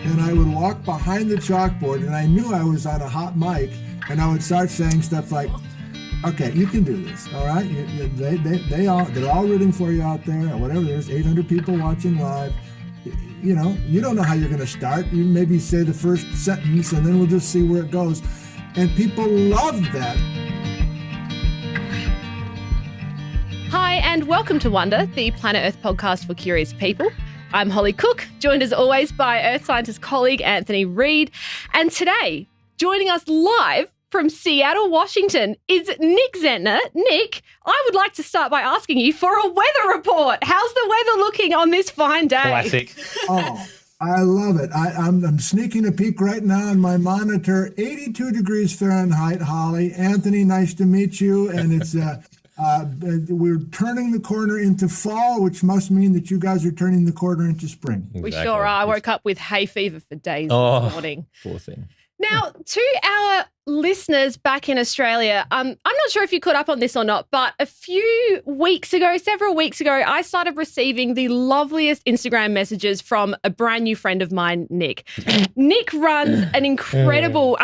and I would walk behind the chalkboard, and I knew I was on a hot mic, and I would start saying stuff like, okay, you can do this, all right? They're all rooting for you out there, or whatever. There's 800 people watching live. You know, you don't know how you're going to start. You maybe say the first sentence, and then we'll just see where it goes. And people loved that. Hi, and welcome to Wonder, the Planet Earth podcast for curious people. I'm Holly Cook, joined as always by Earth scientist colleague Anthony Reid. And today, joining us live from Seattle, Washington, is Nick Zentner. Nick, I would like to start by asking you for a weather report. How's the weather looking on this fine day? Classic. Oh, I love it. I'm sneaking a peek right now on my monitor. 82 degrees Fahrenheit, Holly. Anthony, nice to meet you. And it's we're turning the corner into fall, which must mean that you guys are turning the corner into spring. Exactly. We sure are. I woke up with hay fever for days this morning. Poor thing. Now, to our listeners back in Australia, I'm not sure if you caught up on this or not, but several weeks ago, I started receiving the loveliest Instagram messages from a brand new friend of mine, Nick. Nick runs an incredible,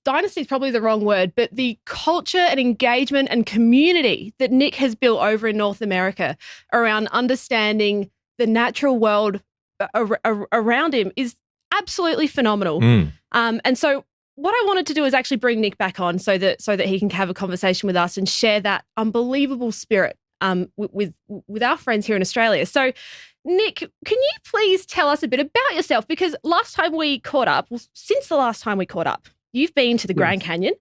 dynasty is probably the wrong word, but the culture and engagement and community that Nick has built over in North America around understanding the natural world around him is absolutely phenomenal. And so what I wanted to do is actually bring Nick back on so that he can have a conversation with us and share that unbelievable spirit with our friends here in Australia. So, Nick, can you please tell us a bit about yourself? Because since the last time we caught up, you've been to the Grand Canyon.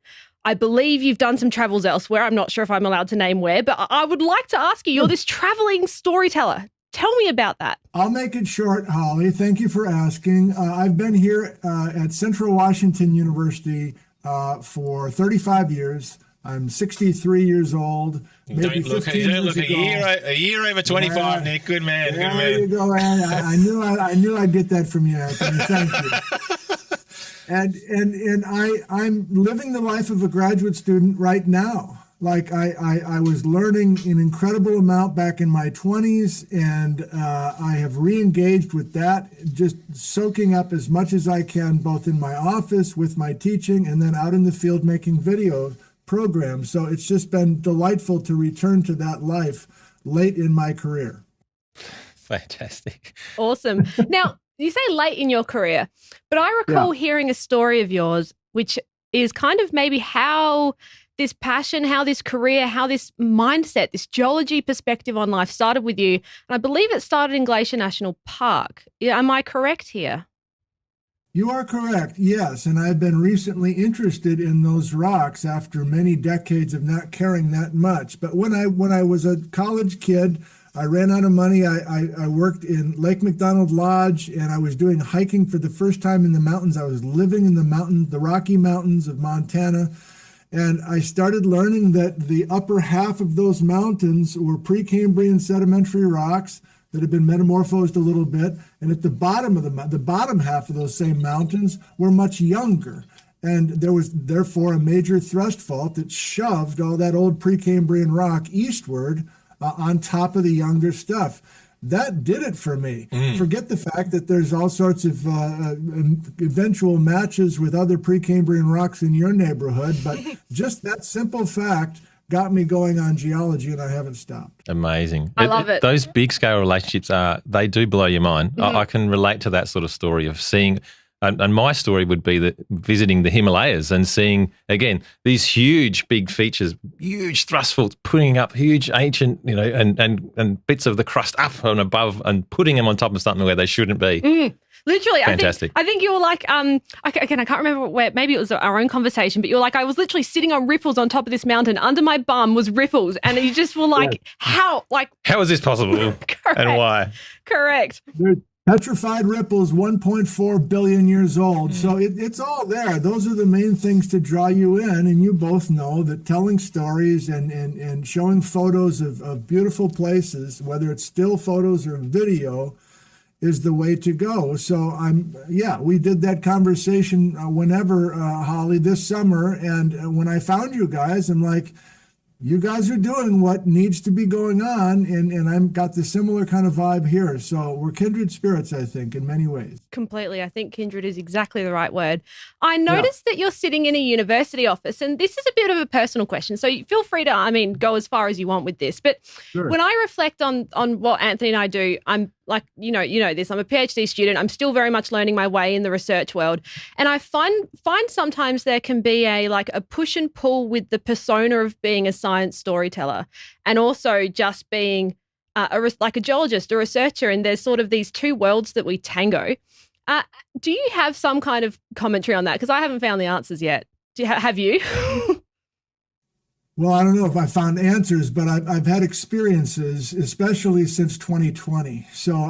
I believe you've done some travels elsewhere. I'm not sure if I'm allowed to name where, but I would like to ask you, you're this traveling storyteller. Tell me about that. I'll make it short, Holly. Thank you for asking. I've been here at Central Washington University for 35 years. I'm 63 years old. Maybe Don't look a year over 25, Nick. Good man. Good man. There you go, Ann. I knew I'd get that from you, Anthony. Thank you. And I'm living the life of a graduate student right now. Like I was learning an incredible amount back in my 20s, and I have re-engaged with that, just soaking up as much as I can, both in my office with my teaching and then out in the field making video programs. So it's just been delightful to return to that life late in my career. Fantastic. Awesome. Now, you say late in your career, but I recall hearing a story of yours, which is kind of maybe how this passion, how this career, how this mindset, this geology perspective on life started with you. And I believe it started in Glacier National Park. Am I correct here? You are correct, yes. And I've been recently interested in those rocks after many decades of not caring that much. But when I was a college kid, I ran out of money. I worked in Lake McDonald Lodge, and I was doing hiking for the first time in the mountains. I was living in the Rocky Mountains of Montana. And I started learning that the upper half of those mountains were Precambrian sedimentary rocks that had been metamorphosed a little bit. And at the bottom of the bottom half of those same mountains were much younger. And there was therefore a major thrust fault that shoved all that old Precambrian rock eastward on top of the younger stuff. That did it for me. Forget the fact that there's all sorts of eventual matches with other Precambrian rocks in your neighborhood, but just that simple fact got me going on geology, and I haven't stopped. Amazing. I love it. Those big scale relationships they do blow your mind. I can relate to that sort of story of seeing. And my story would be that visiting the Himalayas and seeing, again, these huge, big features, huge thrust faults, putting up huge ancient, and bits of the crust up and above and putting them on top of something where they shouldn't be. Literally, fantastic. I think you were like, again, I can't remember where, maybe it was our own conversation, but you were like, I was literally sitting on ripples on top of this mountain. Under my bum was ripples. And you just were like, how is this possible? And why? Correct. Petrified ripples, 1.4 billion years old. So it's all there. Those are the main things to draw you in. And you both know that telling stories and showing photos of beautiful places, whether it's still photos or video, is the way to go. So we did that conversation whenever, Holly, this summer. And when I found you guys, I'm like, you guys are doing what needs to be going on, and I've got the similar kind of vibe here. So we're kindred spirits, I think, in many ways. Completely. I think kindred is exactly the right word. I noticed that you're sitting in a university office, and this is a bit of a personal question, so feel free to, go as far as you want with this. But Sure. when I reflect on what Anthony and I do, I'm like, you know this, I'm a PhD student. I'm still very much learning my way in the research world. And I find sometimes there can be a push and pull with the persona of being a science storyteller and also just being like a geologist, a researcher, and there's sort of these two worlds that we tango. Do you have some kind of commentary on that? Because I haven't found the answers yet. Have you? Well, I don't know if I found answers, but I've had experiences, especially since 2020. So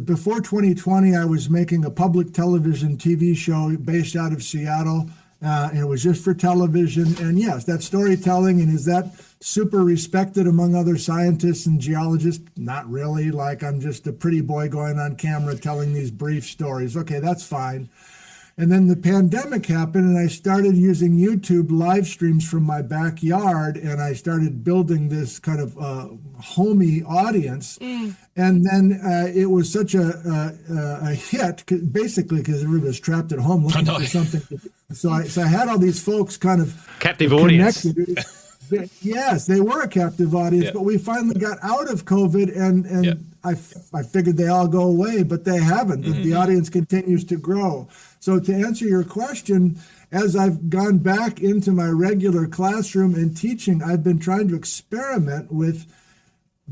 before 2020, I was making a public television TV show based out of Seattle, and it was just for television. And yes, that's storytelling. And is that super respected among other scientists and geologists? Not really. Like, I'm just a pretty boy going on camera telling these brief stories. Okay, that's fine. And then the pandemic happened, and I started using YouTube live streams from my backyard, and I started building this kind of homey audience. And then it was such a hit, basically, because everybody was trapped at home looking for something to do. So I had all these folks kind of captive audience. Yes, they were a captive audience, but we finally got out of COVID, and I figured they all go away, but they haven't. The audience continues to grow. So to answer your question, as I've gone back into my regular classroom and teaching, I've been trying to experiment with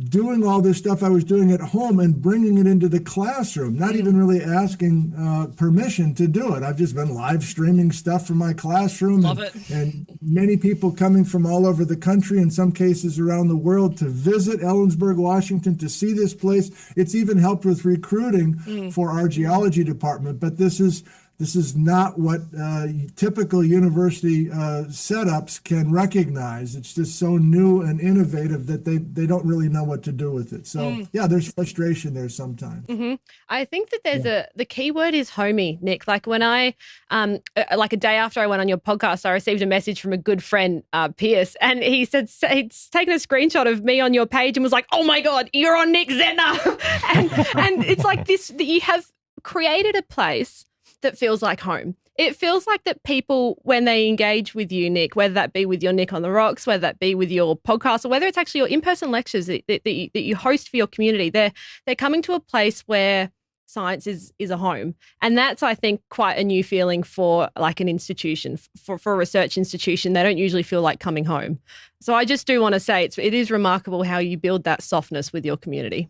doing all this stuff I was doing at home and bringing it into the classroom, not even really asking permission to do it. I've just been live streaming stuff from my classroom. Love it. And many people coming from all over the country, in some cases around the world, to visit Ellensberg, Washington, to see this place. It's even helped with recruiting for our geology department. But this is not what typical university setups can recognize. It's just so new and innovative that they don't really know what to do with it. So there's frustration there sometimes. I think that there's the key word is homey, Nick. Like when I, like a day after I went on your podcast, I received a message from a good friend, Pierce, and he said he'd taken a screenshot of me on your page and was like, "Oh my God, you're on Nick Zentner." and it's like this, that you have created a place that feels like home. It feels like that people, when they engage with you, Nick, whether that be with your Nick on the Rocks, whether that be with your podcast, or whether it's actually your in-person lectures that you host for your community, they're coming to a place where science is a home. And that's, I think, quite a new feeling for like an institution, for a research institution. They don't usually feel like coming home. So I just do want to say it is remarkable how you build that softness with your community.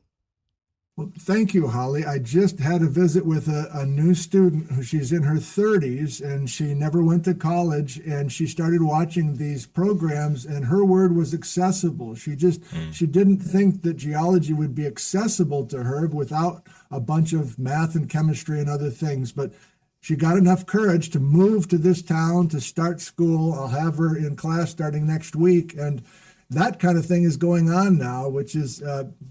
Well, thank you, Holly. I just had a visit with a new student who she's in her 30s, and she never went to college, and she started watching these programs, and her word was accessible. She didn't think that geology would be accessible to her without a bunch of math and chemistry and other things, but she got enough courage to move to this town to start school. I'll have her in class starting next week, and that kind of thing is going on now, which is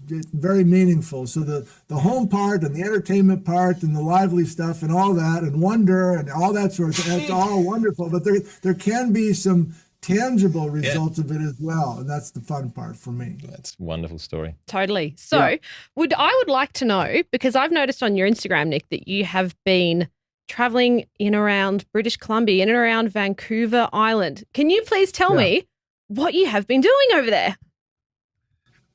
very meaningful. So the home part and the entertainment part and the lively stuff and all that and wonder and all that sort of thing, it's all wonderful. But there can be some tangible results of it as well. And that's the fun part for me. That's a wonderful story. Totally. So I would like to know, because I've noticed on your Instagram, Nick, that you have been traveling in around British Columbia, in and around Vancouver Island. Can you please tell me what you have been doing over there?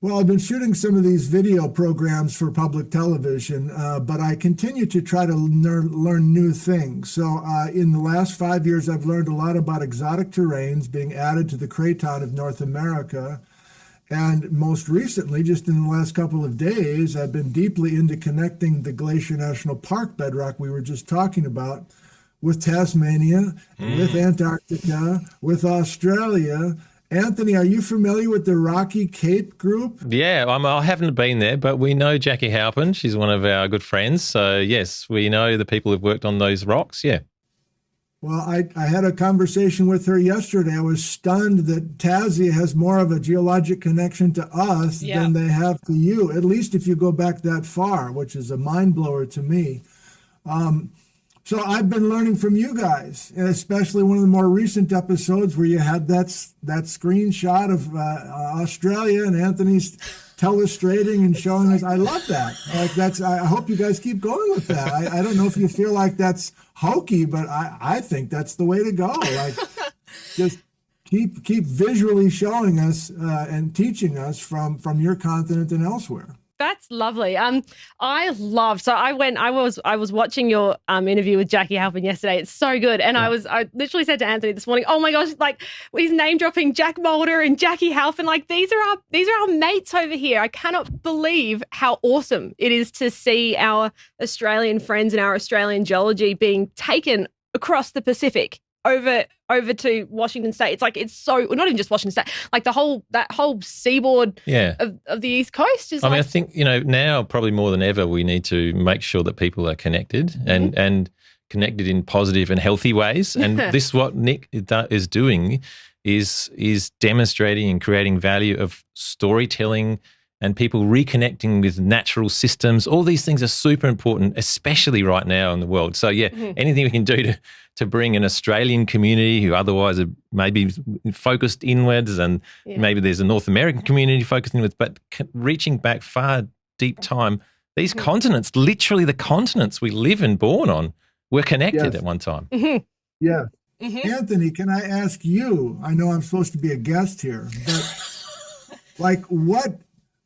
Well, I've been shooting some of these video programs for public television, but I continue to try to learn new things. So in the last 5 years, I've learned a lot about exotic terrains being added to the craton of North America. And most recently, just in the last couple of days, I've been deeply into connecting the Glacier National Park bedrock we were just talking about with Tasmania, with Antarctica, with Australia. Anthony, are you familiar with the Rocky Cape group? Yeah, I haven't been there, but we know Jackie Halpin. She's one of our good friends. So, yes, we know the people who've worked on those rocks, yeah. Well, I had a conversation with her yesterday. I was stunned that Tassie has more of a geologic connection to us than they have to you, at least if you go back that far, which is a mind blower to me. So I've been learning from you guys, and especially one of the more recent episodes where you had that screenshot of Australia and Anthony's telestrating and showing us. I love that. Like I hope you guys keep going with that. I don't know if you feel like that's hokey, but I think that's the way to go. Like just keep visually showing us and teaching us from your continent and elsewhere. That's lovely. So I was watching your interview with Jackie Halpin yesterday. It's so good. And I literally said to Anthony this morning, oh my gosh, like he's name dropping Jack Mulder and Jackie Halpin. Like these are our mates over here. I cannot believe how awesome it is to see our Australian friends and our Australian geology being taken across the Pacific over to Washington State. It's like, it's so, not even just Washington State, like that whole seaboard of the East Coast is I think, now probably more than ever, we need to make sure that people are connected and connected in positive and healthy ways. And this, what Nick is doing is demonstrating and creating value of storytelling and people reconnecting with natural systems. All these things are super important, especially right now in the world. So, anything we can do to bring an Australian community who otherwise are maybe focused inwards, and maybe there's a North American community focused inwards, but reaching back far deep time, these continents, literally the continents we live and born on, were connected at one time. Yeah. Anthony, can I ask you, I know I'm supposed to be a guest here, but like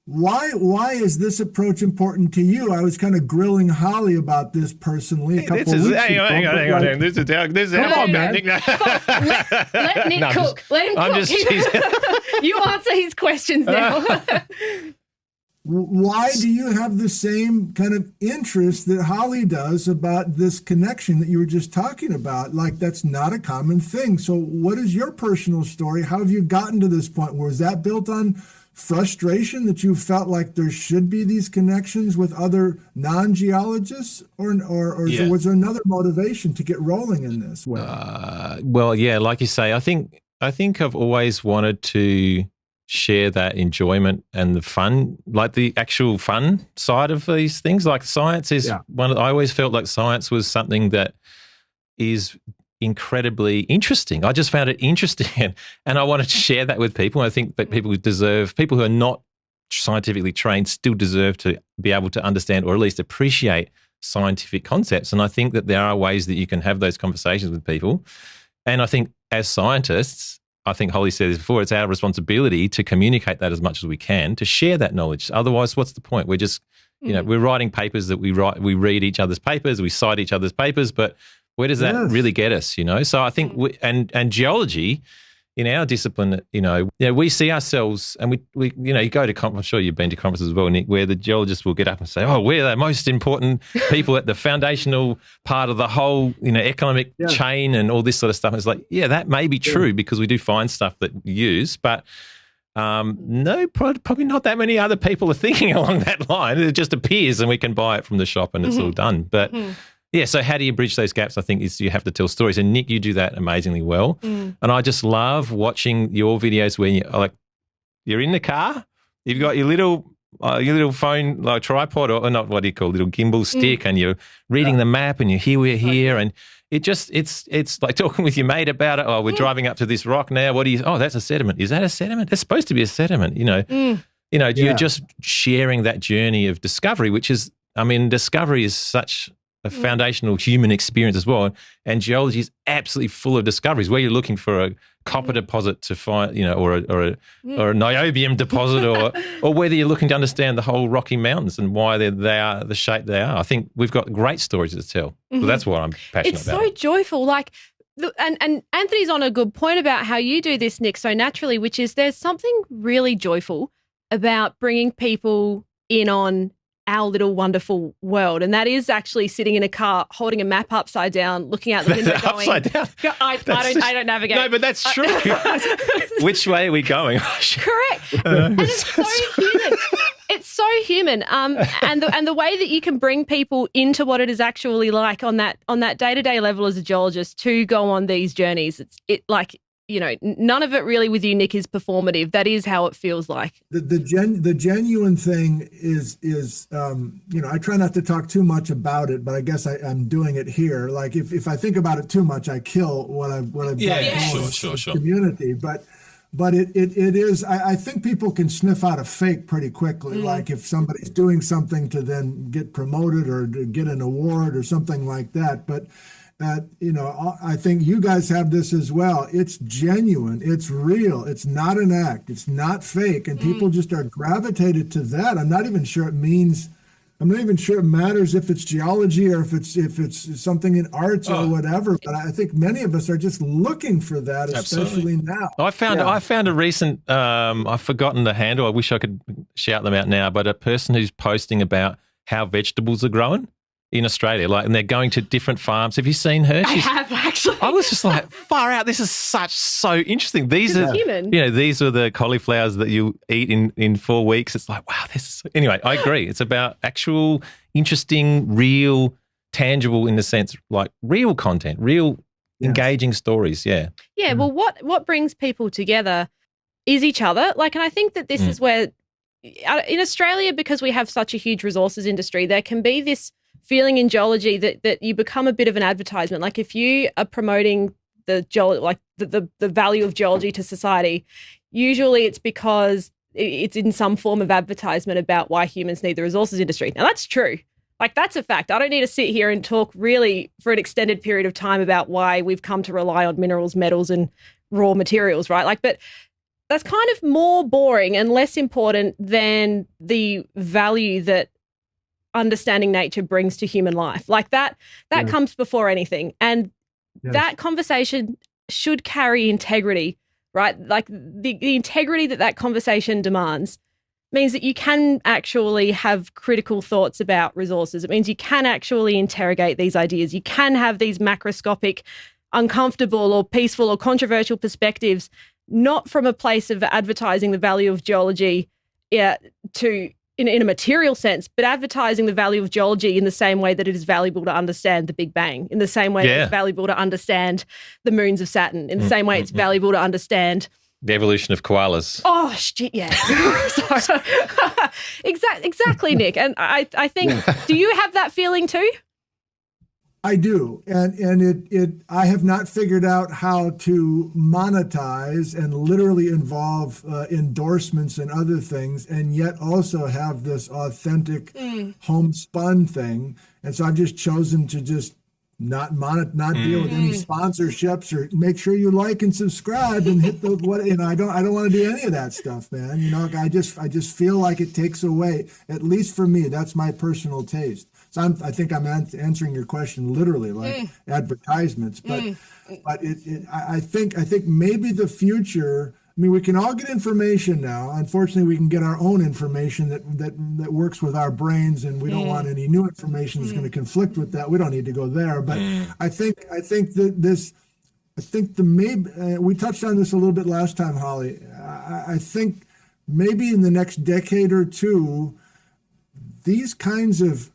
why is this approach important to you? I was kind of grilling Holly about this personally a couple of weeks ago. Hang on. This is how Let Nick cook. Let him cook. You answer his questions now. Why do you have the same kind of interest that Holly does about this connection that you were just talking about? Like, that's not a common thing. So what is your personal story? How have you gotten to this point? Was that built on frustration that you felt like there should be these connections with other non-geologists, or was there another motivation to get rolling in this way? Well, yeah, like you say, I think I've always wanted to share that enjoyment and the fun, like the actual fun side of these things. Like science is I always felt like science was something that is incredibly interesting. I just found it interesting and I wanted to share that with people. I think that people who are not scientifically trained still deserve to be able to understand or at least appreciate scientific concepts. And I think that there are ways that you can have those conversations with people. And I think as scientists, I think Holly said this before, it's our responsibility to communicate that as much as we can, to share that knowledge. Otherwise, what's the point? We're just, we're writing papers that we read each other's papers, we cite each other's papers, but where does that really get us, So I think, and geology in our discipline, we see ourselves, and we you go to, I'm sure you've been to conferences as well, Nick, where the geologists will get up and say, oh, we're the most important people at the foundational part of the whole, economic chain and all this sort of stuff. And it's like, that may be true because we do find stuff that we use, but no, probably not that many other people are thinking along that line. It just appears and we can buy it from the shop and it's all done. But so how do you bridge those gaps? I think is you have to tell stories. And Nick, you do that amazingly well. And I just love watching your videos when you're in the car, you've got your little phone, like tripod or not, what do you call it, little gimbal stick, and you're reading the map and we're here. And it's like talking with your mate about it. Oh, we're driving up to this rock now. That's a sediment. Is that a sediment? That's supposed to be a sediment, You're just sharing that journey of discovery, which is, discovery is such a foundational human experience as well. And geology is absolutely full of discoveries where you're looking for a copper deposit to find, or a niobium deposit, or whether you're looking to understand the whole Rocky Mountains and why they are the shape they are. I think we've got great stories to tell. So that's what I'm passionate about. It's so joyful. Like, and Anthony's on a good point about how you do this, Nick, so naturally, which is there's something really joyful about bringing people in on our little wonderful world. And that is actually sitting in a car, holding a map upside down, looking out the window going, upside down? I don't navigate. No, but that's true. Which way are we going? Correct. And it's so human. It's so human. And the way that you can bring people into what it is actually like on that day-to-day level as a geologist to go on these journeys, none of it really with you, Nick, is performative. That is how it feels like. The genuine thing is I try not to talk too much about it, but I guess I'm doing it here. Like if I think about it too much, I kill what I've got going in the community. But it is, I think people can sniff out a fake pretty quickly. Like if somebody's doing something to then get promoted or to get an award or something like that. But I think you guys have this as well. It's genuine. It's real. It's not an act. It's not fake. And people just are gravitated to that. I'm not even sure it matters if it's geology or if it's something in arts or whatever. But I think many of us are just looking for that, especially now. I found a recent, I've forgotten the handle. I wish I could shout them out now, but a person who's posting about how vegetables are grown in Australia, and they're going to different farms. Have you seen her? I have, actually. I was just like, far out. This is so interesting. These are human. These are the cauliflowers that you eat in 4 weeks. It's like, wow, anyway, I agree. It's about actual, interesting, real, tangible in the sense, like real content, real engaging stories. Yeah. Yeah. Well, what brings people together is each other. And I think that this is where in Australia, because we have such a huge resources industry, there can be this feeling in geology that you become a bit of an advertisement. Like if you are promoting the value of geology to society, usually it's because it's in some form of advertisement about why humans need the resources industry. Now that's true. That's a fact. I don't need to sit here and talk really for an extended period of time about why we've come to rely on minerals, metals, and raw materials, right? But that's kind of more boring and less important than the value that understanding nature brings to human life. That comes before anything. And that conversation should carry integrity, right? The integrity that conversation demands means that you can actually have critical thoughts about resources. It means you can actually interrogate these ideas. You can have these macroscopic, uncomfortable or peaceful or controversial perspectives, not from a place of advertising the value of geology in a material sense, but advertising the value of geology in the same way that it is valuable to understand the Big Bang, in the same way that it's valuable to understand the moons of Saturn, in the same way it's valuable to understand the evolution of koalas. Oh, shit, yeah. Sorry. Exactly, Nick. And I think, do you have that feeling too? I do, and I have not figured out how to monetize and literally involve endorsements and other things, and yet also have this authentic homespun thing. And so I've just chosen to just not deal with any sponsorships, or make sure you like and subscribe and hit the I don't want to do any of that stuff, man. I just feel like it takes away, at least for me. That's my personal taste. So I think I'm answering your question literally, like advertisements. But I think maybe the future. I mean, we can all get information now. Unfortunately, we can get our own information that works with our brains, and we don't want any new information that's going to conflict with that. We don't need to go there. But I think we touched on this a little bit last time, Holly. I think maybe in the next decade or two, these kinds of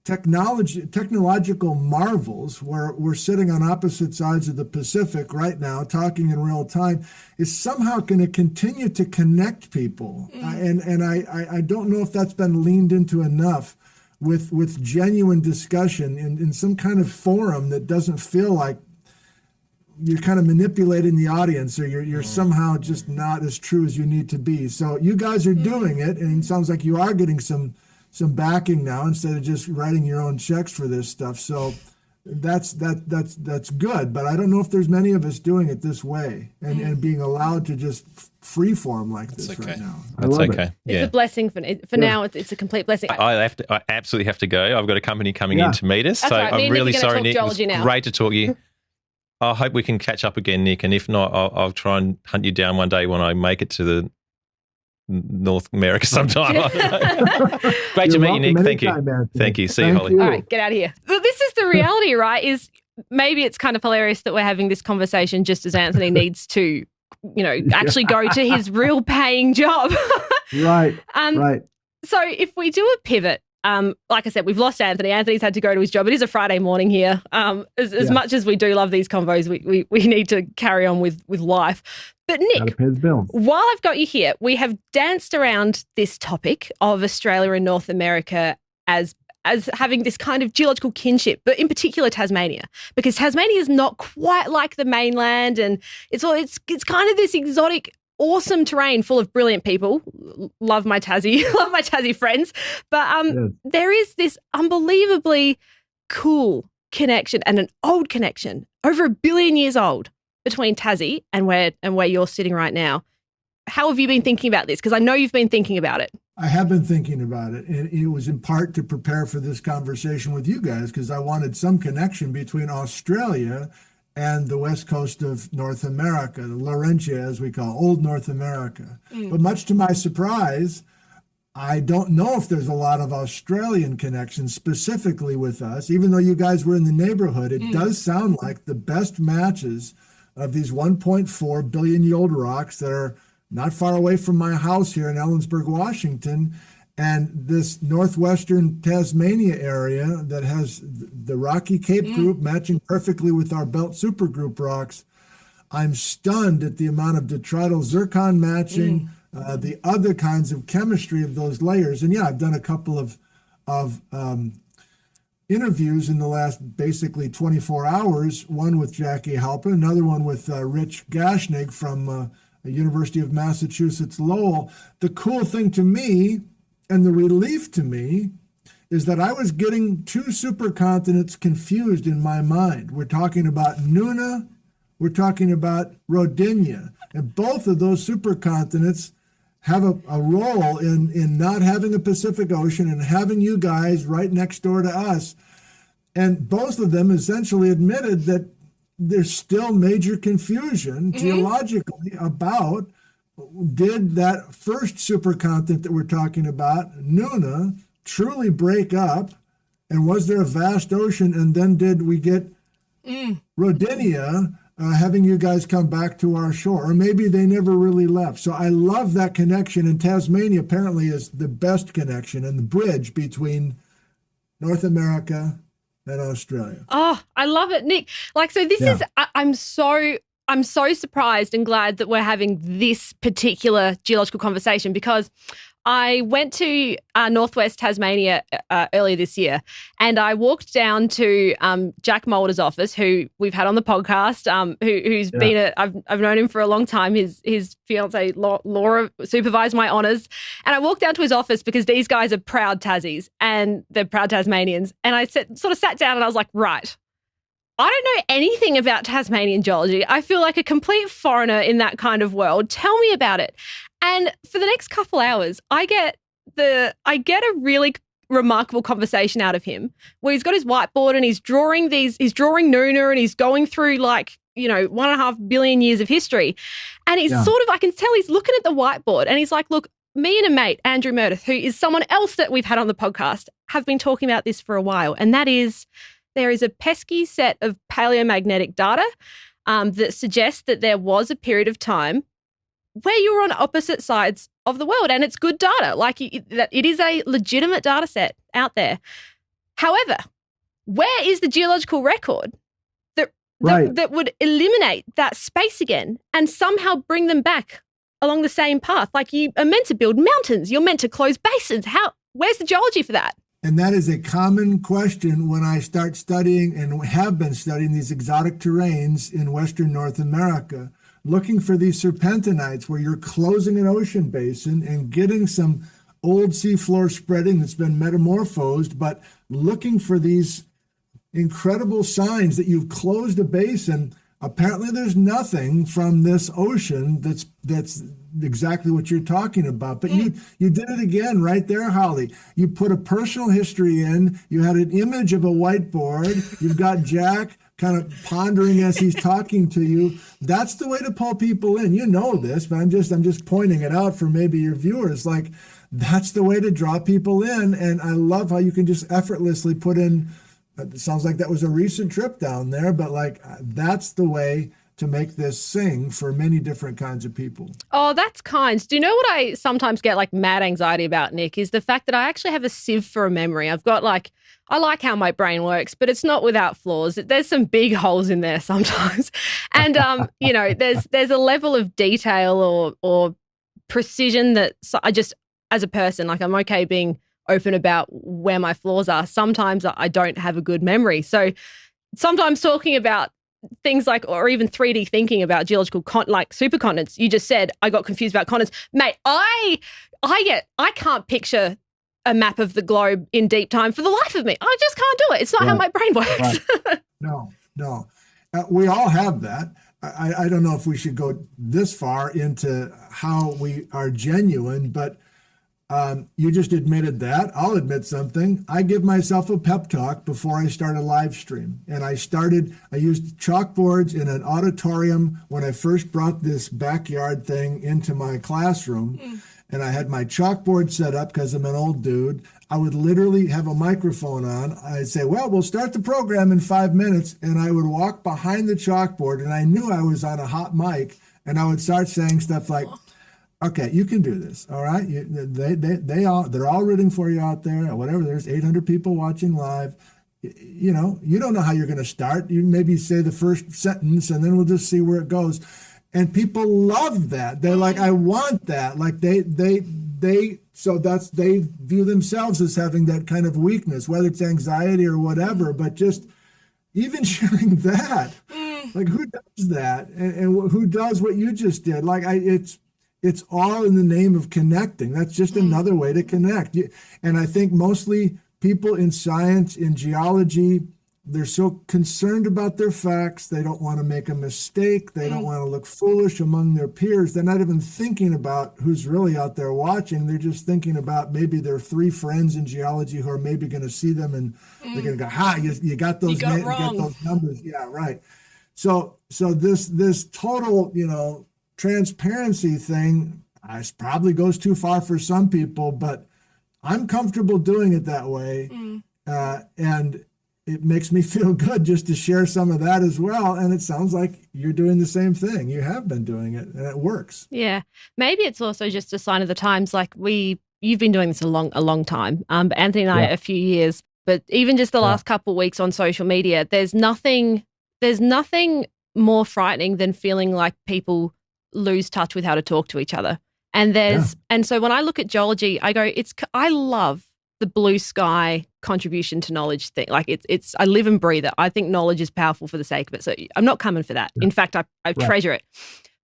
technological marvels, where we're sitting on opposite sides of the Pacific right now talking in real time, is somehow going to continue to connect people. And I don't know if that's been leaned into enough with genuine discussion in some kind of forum that doesn't feel like you're kind of manipulating the audience, or you're somehow just not as true as you need to be. So you guys are doing it, and it sounds like you are getting some backing now instead of just writing your own checks for this stuff. So that's good, but I don't know if there's many of us doing it this way and being allowed to just free form like this right now. That's okay. It's a blessing for now. It's a complete blessing. I absolutely have to go. I've got a company coming in to meet us. That's so right. I'm really sorry, Nick. It was great to talk to you. I hope we can catch up again, Nick. And if not, I'll try and hunt you down one day when I make it to the North America sometime. Great to meet you, Nick. Thank you. Thank you. See you, Holly. All right, get out of here. Well, this is the reality, right? Is maybe it's kind of hilarious that we're having this conversation just as Anthony needs to, actually go to his real paying job. Right. Right. So if we do a pivot Like I said, we've lost Anthony. Anthony's had to go to his job. It is a Friday morning here. As much as we do love these convos, we need to carry on with life. But Nick, while I've got you here, we have danced around this topic of Australia and North America as having this kind of geological kinship, but in particular Tasmania, because Tasmania is not quite like the mainland, and it's kind of this exotic, awesome terrain full of brilliant people. Love my Tassie friends, but there is this unbelievably cool connection and an old connection, over 1 billion years old, between Tassie and where you're sitting right now. How have you been thinking about this? Because I know you've been thinking about it. I have been thinking about it, and it was in part to prepare for this conversation with you guys, because I wanted some connection between Australia and the west coast of North America, the Laurentia, as we call Old North America. But much to my surprise, I don't know if there's a lot of Australian connections specifically with us. Even though you guys were in the neighborhood, it does sound like the best matches of these 1.4 billion-year-old rocks that are not far away from my house here in Ellensberg, Washington, and this northwestern Tasmania area that has the Rocky Cape group matching perfectly with our belt supergroup rocks. I'm stunned at the amount of detrital zircon matching, the other kinds of chemistry of those layers. And yeah, I've done a couple of interviews in the last basically 24 hours, one with Jackie Halpin, another one with Rich Gashnig from the University of Massachusetts Lowell. The cool thing to me, and the relief to me, is that I was getting two supercontinents confused in my mind. We're talking about Nuna, we're talking about Rodinia, and both of those supercontinents have a role in not having a Pacific Ocean and having you guys right next door to us. And both of them essentially admitted that there's still major confusion geologically about, did that first supercontinent that we're talking about, Nuna, truly break up? And was there a vast ocean? And then did we get Rodinia having you guys come back to our shore? Or maybe they never really left. So I love that connection. And Tasmania apparently is the best connection and the bridge between North America and Australia. Oh, I love it, Nick. Like, so this is, I'm so surprised and glad that we're having this particular geological conversation, because I went to Northwest Tasmania earlier this year, and I walked down to Jack Mulder's office, who we've had on the podcast, who's been I've known him for a long time. His fiancee Laura supervised my honours, and I walked down to his office because these guys are proud Tassies and they're proud Tasmanians, and I sat down and I was like, right, I don't know anything about Tasmanian geology. I feel like a complete foreigner in that kind of world. Tell me about it. And for the next couple hours, I get a really remarkable conversation out of him, where he's got his whiteboard and he's drawing Nuna, and he's going through 1.5 billion years of history. And he's I can tell he's looking at the whiteboard and he's like, look, me and a mate, Andrew Meredith, who is someone else that we've had on the podcast, have been talking about this for a while. And that is, there is a pesky set of paleomagnetic data that suggests that there was a period of time where you were on opposite sides of the world, and it's good data. It is a legitimate data set out there. However, where is the geological record that would eliminate that space again and somehow bring them back along the same path? Like, you are meant to build mountains, you're meant to close basins. Where's the geology for that? And that is a common question when I start studying, and have been studying, these exotic terrains in Western North America, looking for these serpentinites where you're closing an ocean basin and getting some old seafloor spreading that's been metamorphosed, but looking for these incredible signs that you've closed a basin. Apparently there's nothing from this ocean that's exactly what you're talking about. But you did it again right there, Holly. You put a personal history in. You had an image of a whiteboard. You've got Jack kind of pondering as he's talking to you. That's the way to pull people in. You know this, but I'm just pointing it out for maybe your viewers. Like, that's the way to draw people in. And I love how you can just effortlessly put in. It sounds like that was a recent trip down there, but that's the way to make this sing for many different kinds of people. Oh, that's kind. Do you know what I sometimes get like mad anxiety about, Nick, is the fact that I actually have a sieve for a memory. I've got like, I like how my brain works, but it's not without flaws. There's some big holes in there sometimes. And, you know, there's a level of detail or precision that I just, as a person, like I'm okay being open about where my flaws are. Sometimes I don't have a good memory. So sometimes talking about things like, or even 3D thinking about geological, like supercontinents, you just said, I got confused about continents. Mate, I can't picture a map of the globe in deep time for the life of me. I just can't do it. It's not how my brain works. Right. No. We all have that. I don't know if we should go this far into how we are genuine, but you just admitted that. I'll admit something. I give myself a pep talk before I start a live stream. And I used chalkboards in an auditorium when I first brought this backyard thing into my classroom. And I had my chalkboard set up because I'm an old dude. I would literally have a microphone on. I'd say, well, we'll start the program in 5 minutes. And I would walk behind the chalkboard and I knew I was on a hot mic. And I would start saying stuff like, okay, you can do this. All right. They're all rooting for you out there or whatever. There's 800 people watching live. You know, you don't know how you're going to start. You maybe say the first sentence and then we'll just see where it goes. And people love that. They're like, I want that. Like they view themselves as having that kind of weakness, whether it's anxiety or whatever, but just even sharing that, like who does that? And who does what you just did? Like it's all in the name of connecting. That's just another way to connect. And I think mostly people in science, in geology, they're so concerned about their facts. They don't want to make a mistake. They don't want to look foolish among their peers. They're not even thinking about who's really out there watching. They're just thinking about maybe their 3 friends in geology who are maybe going to see them and they're going to go, you got those, you got those numbers. Yeah, right. So this total, transparency thing, probably goes too far for some people, but I'm comfortable doing it that way. And it makes me feel good just to share some of that as well. And it sounds like you're doing the same thing. You have been doing it and it works. Yeah. Maybe it's also just a sign of the times. Like you've been doing this a long time. But Anthony and I, a few years, but even just the last couple of weeks on social media, there's nothing more frightening than feeling like people lose touch with how to talk to each other. And and so when I look at geology, I go, I love the blue sky contribution to knowledge thing. Like it's I live and breathe it. I think knowledge is powerful for the sake of it. So I'm not coming for that. In fact, I treasure it.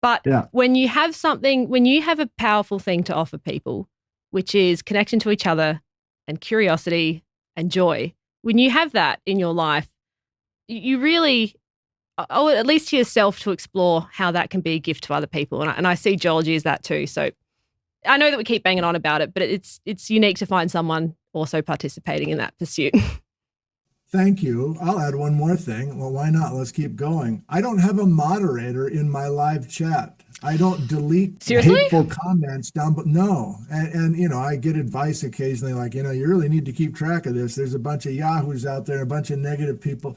But when you have a powerful thing to offer people, which is connection to each other and curiosity and joy, when you have that in your life, you really owe it at least to yourself to explore how that can be a gift to other people. And I see geology as that too. So I know that we keep banging on about it, but it's unique to find someone also participating in that pursuit. Thank you. I'll add one more thing. Well, why not? Let's keep going. I don't have a moderator in my live chat. I don't delete hateful comments down, but no. And I get advice occasionally like, you really need to keep track of this. There's a bunch of yahoos out there, a bunch of negative people.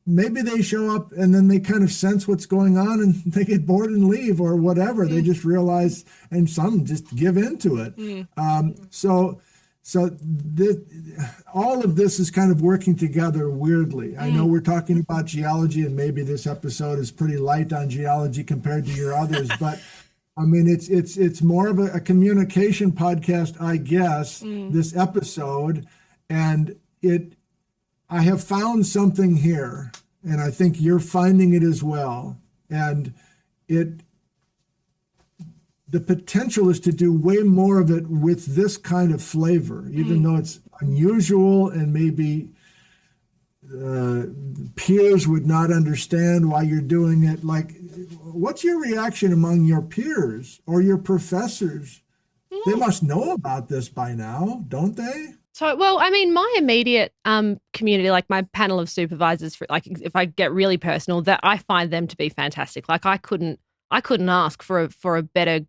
Maybe they show up and then they kind of sense what's going on and they get bored and leave or whatever. They just realize, and some just give into it. So all of this is kind of working together weirdly. I know we're talking about geology and maybe this episode is pretty light on geology compared to your others, but I mean, it's more of a communication podcast, I guess, this episode. And I have found something here, and I think you're finding it as well. And the potential is to do way more of it with this kind of flavor, even though it's unusual and maybe peers would not understand why you're doing it. Like, what's your reaction among your peers or your professors? They must know about this by now, don't they? So, well, I mean, my immediate community, like my panel of supervisors, for like, if I get really personal, that I find them to be fantastic. Like, I couldn't ask for a better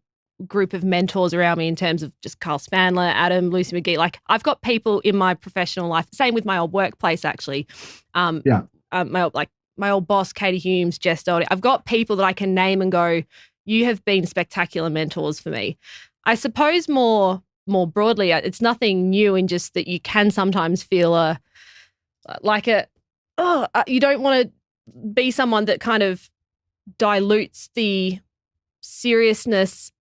group of mentors around me in terms of just Carl Spandler, Adam, Lucy McGee. Like, I've got people in my professional life. Same with my old workplace, actually. My my old boss, Katie Humes, Jess Doherty. I've got people that I can name and go, you have been spectacular mentors for me. I suppose more broadly, it's nothing new in just that you can sometimes feel you don't want to be someone that kind of dilutes the seriousness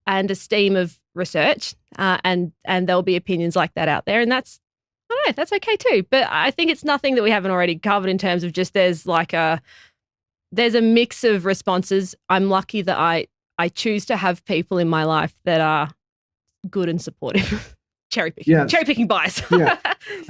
and esteem of research, and there'll be opinions like that out there, and that's, I don't know, that's okay too. But I think it's nothing that we haven't already covered in terms of just there's a mix of responses. I'm lucky that I choose to have people in my life that are good and supportive. Cherry picking bias. Yeah.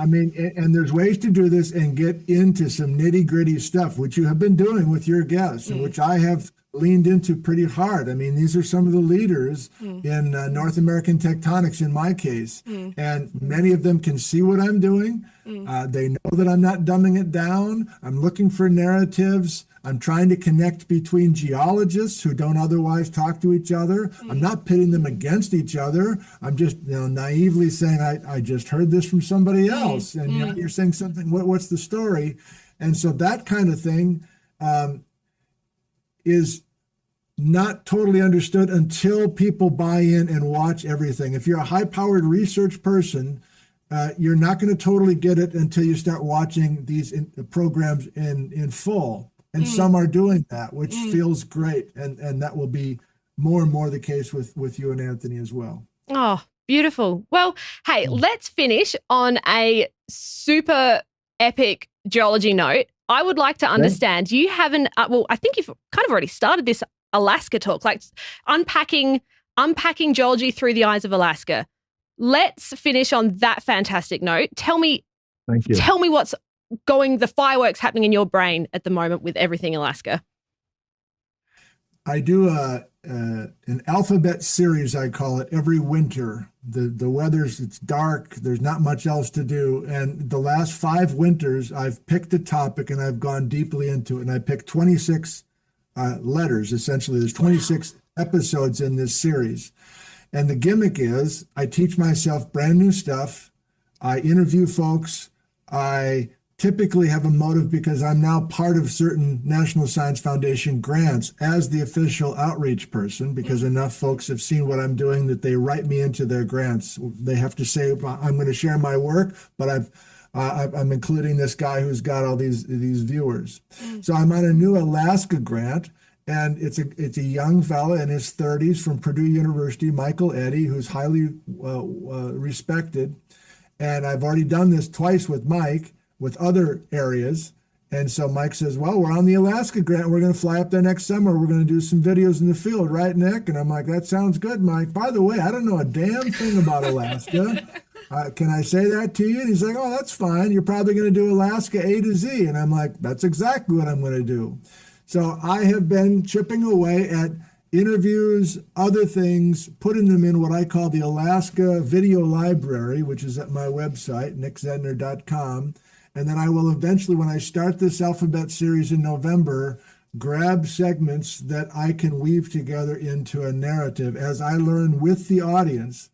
I mean, and there's ways to do this and get into some nitty gritty stuff, which you have been doing with your guests, and which I have leaned into pretty hard. I mean, these are some of the leaders in North American tectonics in my case, and many of them can see what I'm doing. They know that I'm not dumbing it down. I'm looking for narratives. I'm trying to connect between geologists who don't otherwise talk to each other. I'm not pitting them against each other. I'm just naively saying, I just heard this from somebody else. And you're saying something, what's the story? And so that kind of thing is not totally understood until people buy in and watch everything. If you're a high-powered research person, you're not going to totally get it until you start watching these programs in full. And some are doing that, which feels great. And that will be more and more the case with you and Anthony as well. Oh, beautiful. Well, hey, let's finish on a super epic geology note. I would like to understand, you haven't, I think you've kind of already started this Alaska talk, like unpacking geology through the eyes of Alaska. Let's finish on that fantastic note. Tell me what's the fireworks happening in your brain at the moment with everything Alaska. I do an alphabet series, I call it, every winter. The weather's, it's dark, there's not much else to do. And the last 5 winters, I've picked a topic and I've gone deeply into it. And I picked 26 letters, essentially. There's 26 episodes in this series. And the gimmick is I teach myself brand new stuff. I interview folks. I typically have a motive because I'm now part of certain National Science Foundation grants as the official outreach person, because enough folks have seen what I'm doing that they write me into their grants. They have to say, I'm going to share my work, but I'm including this guy who's got all these viewers. So I'm on a new Alaska grant, and it's a young fella in his 30s from Purdue University, Michael Eddy, who's highly respected. And I've already done this twice with Mike, with other areas. And so Mike says, well, we're on the Alaska grant. We're going to fly up there next summer. We're going to do some videos in the field, right, Nick? And I'm like, that sounds good, Mike. By the way, I don't know a damn thing about Alaska. Can I say that to you? And he's like, oh, that's fine. You're probably going to do Alaska A to Z. And I'm like, that's exactly what I'm going to do. So I have been chipping away at interviews, other things, putting them in what I call the Alaska Video Library, which is at my website, nickzentner.com. And then I will eventually, when I start this alphabet series in November, grab segments that I can weave together into a narrative as I learn with the audience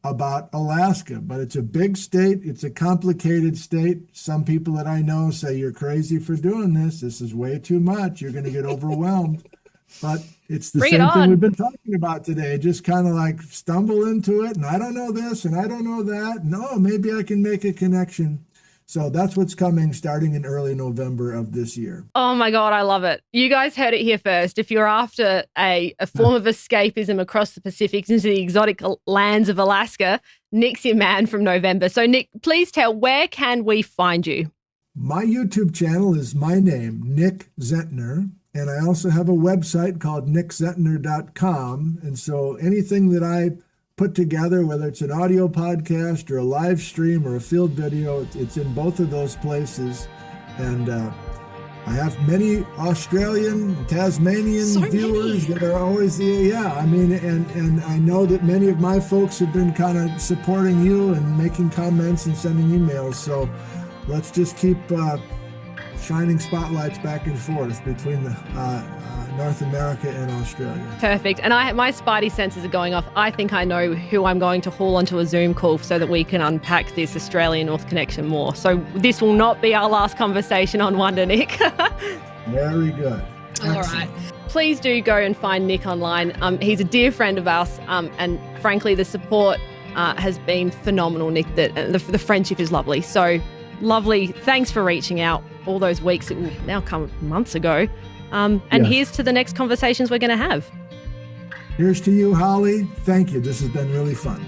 about Alaska. But it's a big state. It's a complicated state. Some people that I know say, you're crazy for doing this. This is way too much. You're going to get overwhelmed. But it's the same thing we've been talking about today. Just kind of like stumble into it. And I don't know this and I don't know that. No, maybe I can make a connection. So that's what's coming starting in early November of this year. Oh my God, I love it. You guys heard it here first. If you're after a form of escapism across the Pacific into the exotic lands of Alaska, Nick's your man from November. So Nick, please tell, where can we find you? My YouTube channel is my name, Nick Zentner. And I also have a website called nickzentner.com. And so anything that I put together, whether it's an audio podcast or a live stream or a field video, it's in both of those places. And I have many Australian, Tasmanian viewers that are always, I mean, and I know that many of my folks have been kind of supporting you and making comments and sending emails. So let's just keep shining spotlights back and forth between the North America and Australia. Perfect. And my spidey senses are going off. I think I know who I'm going to haul onto a Zoom call so that we can unpack this Australia-North connection more. So this will not be our last conversation on Wonder, Nick. Very good. All right. Please do go and find Nick online. He's a dear friend of ours, and frankly, the support has been phenomenal, Nick. The friendship is lovely. So lovely. Thanks for reaching out all those weeks. It will now come months ago. And here's to the next conversations we're going to have. Here's to you, Holly. Thank you. This has been really fun.